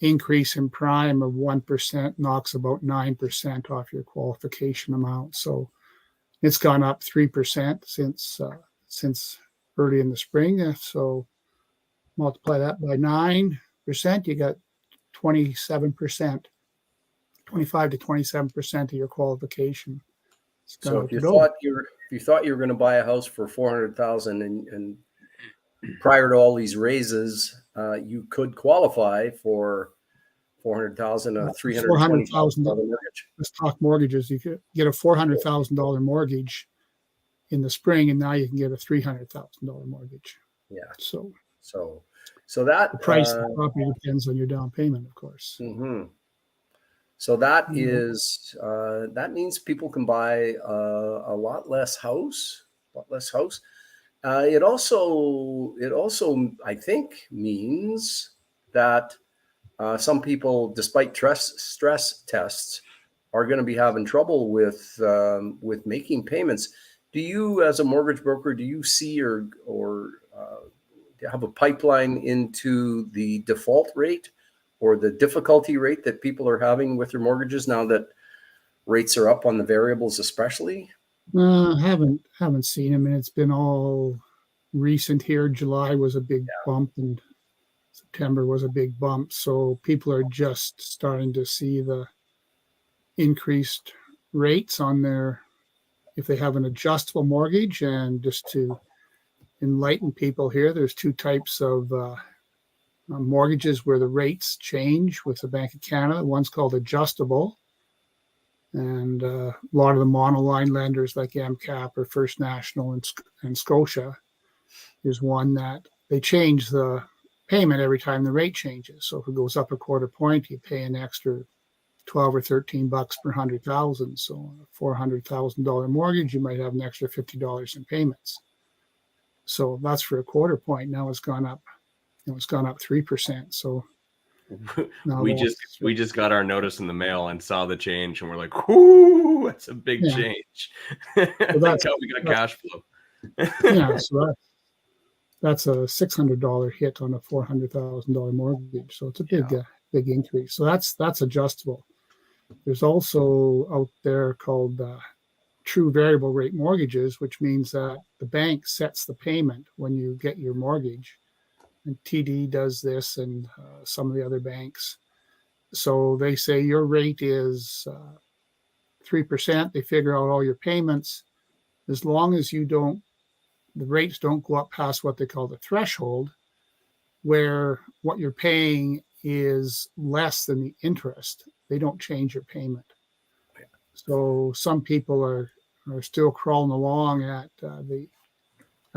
increase in prime of 1% knocks about 9% off your qualification amount. So it's gone up 3% since early in the spring. So multiply that by 9%, you got 27%, 25 to 27% of your qualification. So if you thought you were going to buy a house for $400,000 and prior to all these raises, you could qualify for $400,000, a $320,000 mortgage. Let's talk mortgages. You could get a $400,000 mortgage in the spring, and now you can get a $300,000 mortgage. Yeah. So that the price of the property depends on your down payment, of course. Mm-hmm. So that Mhm. is that means people can buy a lot less house, it also I think means that some people, despite stress tests, are going to be having trouble with making payments. Do you, as a mortgage broker, do you see or have a pipeline into the default rate or the difficulty rate that people are having with their mortgages now that rates are up on the variables, especially? Haven't seen. I mean, it's been all recent here. July was a big bump, and September was a big bump. So people are just starting to see the increased rates on their, if they have an adjustable mortgage. And just to enlighten people here, there's two types of mortgages where the rates change with the Bank of Canada. One's called adjustable, and a lot of the monoline lenders like MCAP or First National and Scotia is one that they change the payment every time the rate changes. So if it goes up a quarter point, you pay an extra 12 or 13 bucks per 100,000. So a $400,000 mortgage, you might have an extra $50 in payments. So that's for a quarter point. Now it's gone up. It's gone up 3%. So we just got our notice in the mail and saw the change, and we're like, "Whoo, that's a big change." Thank God we got cash flow. Yeah, so that's a $600 hit on a $400,000 mortgage. So it's a big increase. So that's adjustable. There's also out there called true variable rate mortgages, which means that the bank sets the payment when you get your mortgage. And TD does this, and some of the other banks. So they say your rate is 3%. They figure out all your payments. As long as the rates don't go up past what they call the threshold, where what you're paying is less than the interest, they don't change your payment. So some people are still crawling along at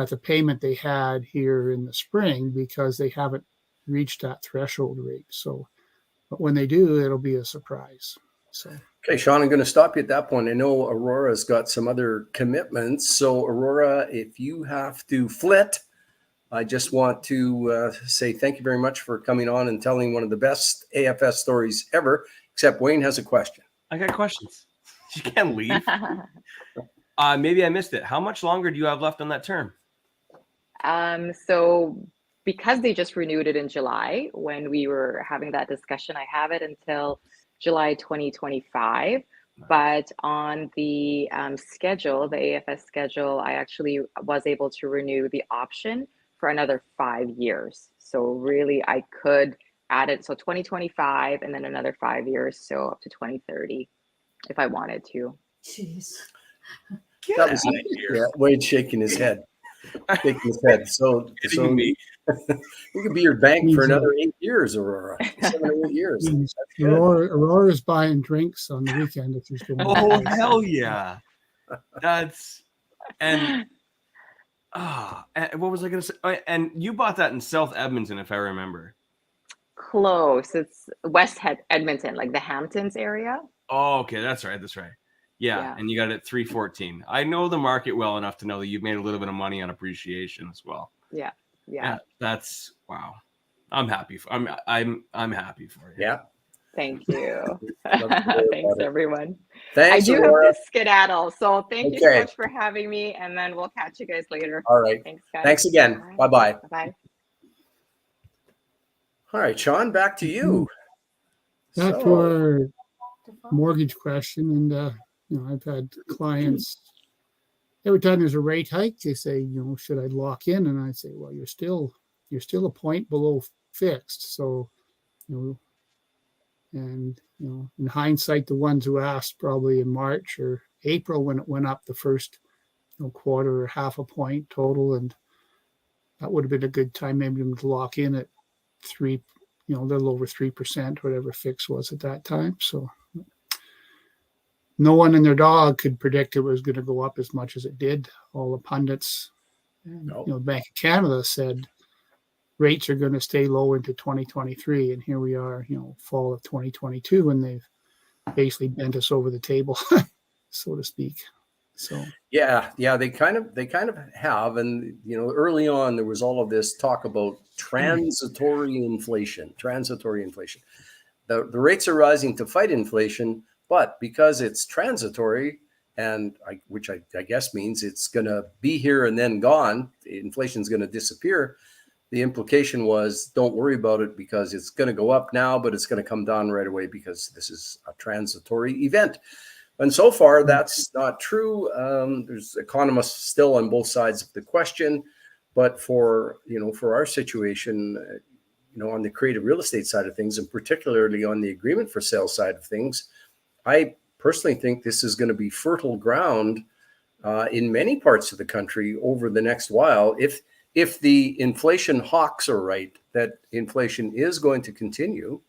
the payment they had here in the spring because they haven't reached that threshold rate. So, but when they do, it'll be a surprise. So, okay, Sean, I'm going to stop you at that point. I know Aurora's got some other commitments. So, Aurora, if you have to flit, I just want to say thank you very much for coming on and telling one of the best AFS stories ever, except Wayne has a question. I got questions. You can't leave. Maybe I missed it. How much longer do you have left on that term? So because they just renewed it in July, when we were having that discussion, I have it until July 2025. But on the schedule, the AFS schedule, I actually was able to renew the option for another 5 years. So really, I could add it. So 2025 and then another 5 years. So up to 2030 if I wanted to. Jeez. That was Wade shaking his head. So me. we could be your bank for another 8 years, Aurora. 7 or 8 years. Aurora is buying drinks on the weekend if you're still. Oh, hell yeah. That's and what was I going to say? And you bought that in South Edmonton, if I remember. Close. It's West Edmonton, like the Hamptons area. Oh, okay. That's right. Yeah. And you got it at 314. I know the market well enough to know that you've made a little bit of money on appreciation as well. Yeah. That's wow. I'm happy. I'm happy for you. Yeah. Thank you. Thanks, everyone. Thanks, I do Aurora. have to skedaddle. So thank you so much for having me. And then we'll catch you guys later. All right. Thanks, guys. Thanks again. Bye. Bye-bye. Bye. All right, Sean, back to you. Back to our mortgage question. And, I've had clients, every time there's a rate hike, they say, should I lock in? And I say, well, you're still a point below fixed. So, in hindsight, the ones who asked probably in March or April when it went up the first quarter or half a point total, and that would have been a good time maybe to lock in at 3, a little over 3%, whatever fix was at that time. So no one and their dog could predict it was going to go up as much as it did. All the pundits, the Bank of Canada said rates are going to stay low into 2023, and here we are, fall of 2022, and they've basically bent us over the table, so to speak. So Yeah, they kind of have, and early on there was all of this talk about transitory inflation. The rates are rising to fight inflation, but because it's transitory, and which I guess means it's going to be here and then gone, inflation's going to disappear. The implication was, don't worry about it because it's going to go up now, but it's going to come down right away because this is a transitory event. And so far, that's not true. There's economists still on both sides of the question, but for our situation, on the creative real estate side of things, and particularly on the agreement for sale side of things, I personally think this is going to be fertile ground in many parts of the country over the next while. If the inflation hawks are right, that inflation is going to continue,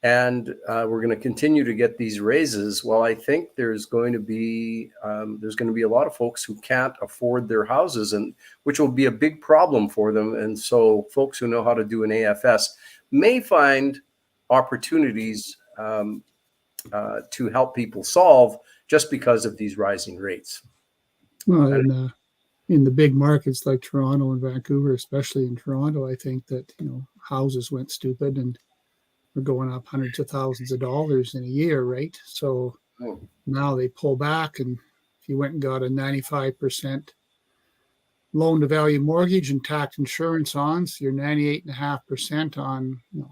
and we're going to continue to get these raises, well, I think there's going to be a lot of folks who can't afford their houses, and which will be a big problem for them. And so folks who know how to do an AFS may find opportunities to help people solve just because of these rising rates. well, in the big markets like Toronto and Vancouver, especially in Toronto, I think that houses went stupid and we're going up hundreds of thousands of dollars in a year, right? So now they pull back, and if you went and got a 95% loan to value mortgage and tax insurance on, so you're 98.5% on $1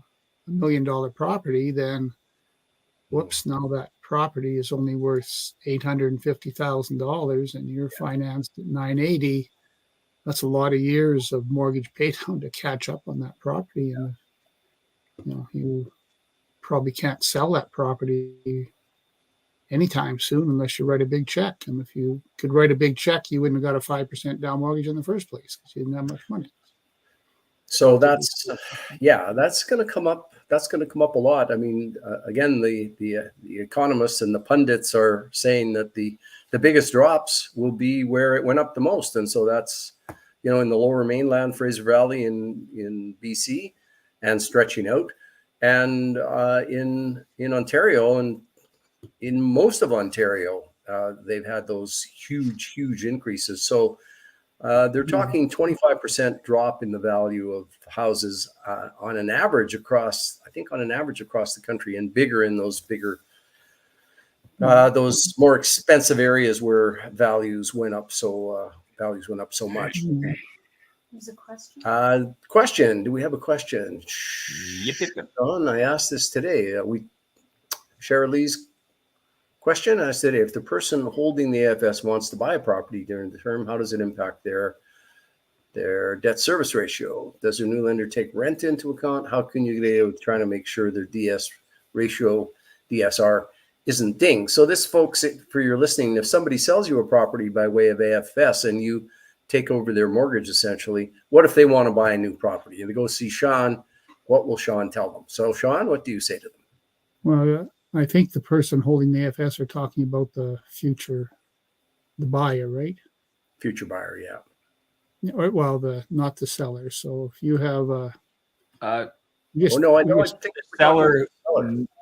million property, then whoops, now that property is only worth $850,000 and you're financed at 980. That's a lot of years of mortgage pay down to catch up on that property. And you probably can't sell that property anytime soon unless you write a big check. And if you could write a big check, you wouldn't have got a 5% down mortgage in the first place because you didn't have much money. So that's going to come up. That's going to come up a lot. I mean, again, the economists and the pundits are saying that the biggest drops will be where it went up the most, and so that's in the Lower Mainland, Fraser Valley, in BC, and stretching out, and in Ontario, and in most of Ontario, they've had those huge increases. So they're talking 25% drop in the value of houses on an average across the country, and bigger in those those more expensive areas where values went up so much. There's a question. Question. Do we have a question? Yep. Don, I asked this today. Shirley's question. I said, if the person holding the AFS wants to buy a property during the term, how does it impact their debt service ratio? Does a new lender take rent into account? How can you get trying to make sure their DSR isn't dinged? So this, folks, for your listening, if somebody sells you a property by way of AFS and you take over their mortgage, essentially, what if they want to buy a new property and they go see Sean? What will Sean tell them? So Sean, what do you say to them? Well, I think the person holding the AFS are talking about the buyer, right? Future buyer, yeah. Well, not the seller. So if you have I think the seller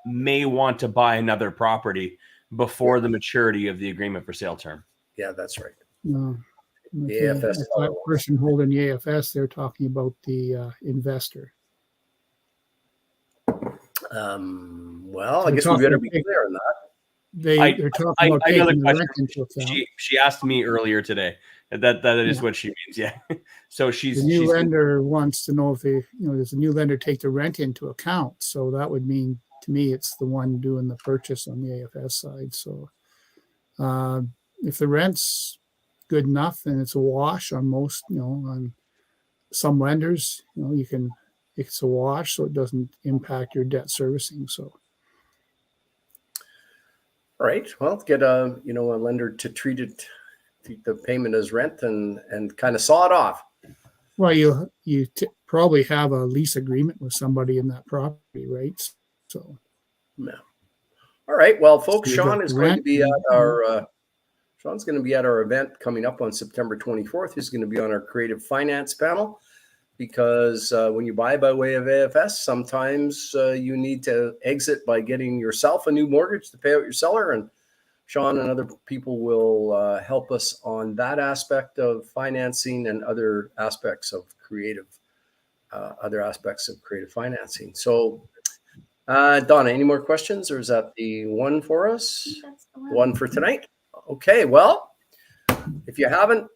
may want to buy another property before the maturity of the agreement for sale term. Yeah, that's right. The AFS. That person holding the AFS, they're talking about the investor. Well, I guess we better be clear on that. They're talking about taking the rent into account. She asked me earlier today. That is what she means. Yeah. So the new lender wants to know if does the new lender take the rent into account? So that would mean, to me, it's the one doing the purchase on the AFS side. So if the rent's good enough and it's a wash on most, on some lenders, it's a wash, so it doesn't impact your debt servicing. So. All right. Well, get a lender to treat the payment as rent and kind of saw it off. Well, you probably have a lease agreement with somebody in that property, right? So. Yeah. All right. Well, folks, Sean is going to be at our event coming up on September 24th. He's going to be on our creative finance panel. because when you buy by way of AFS, sometimes you need to exit by getting yourself a new mortgage to pay out your seller. And Sean and other people will help us on that aspect of financing and other aspects of creative financing. So, Donna, any more questions, or is that the one for us? That's the One for tonight? Okay, well, if you haven't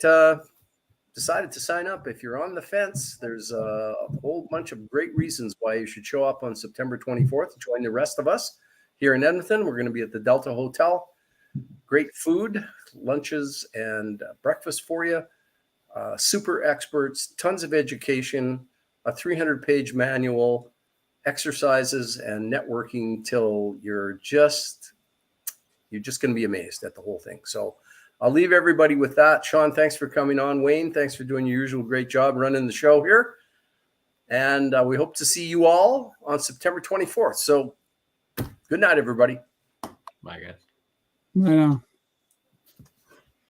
decided to sign up, if you're on the fence, there's a whole bunch of great reasons why you should show up on September 24th to join the rest of us here in Edmonton. We're going to be at the Delta Hotel. Great food, lunches, and breakfast for you. Super experts, tons of education, a 300-page manual, exercises, and networking till you're just going to be amazed at the whole thing. So I'll leave everybody with that. Sean, thanks for coming on. Wayne, thanks for doing your usual great job running the show here. And we hope to see you all on September 24th. So good night, everybody. Bye, guys. I know.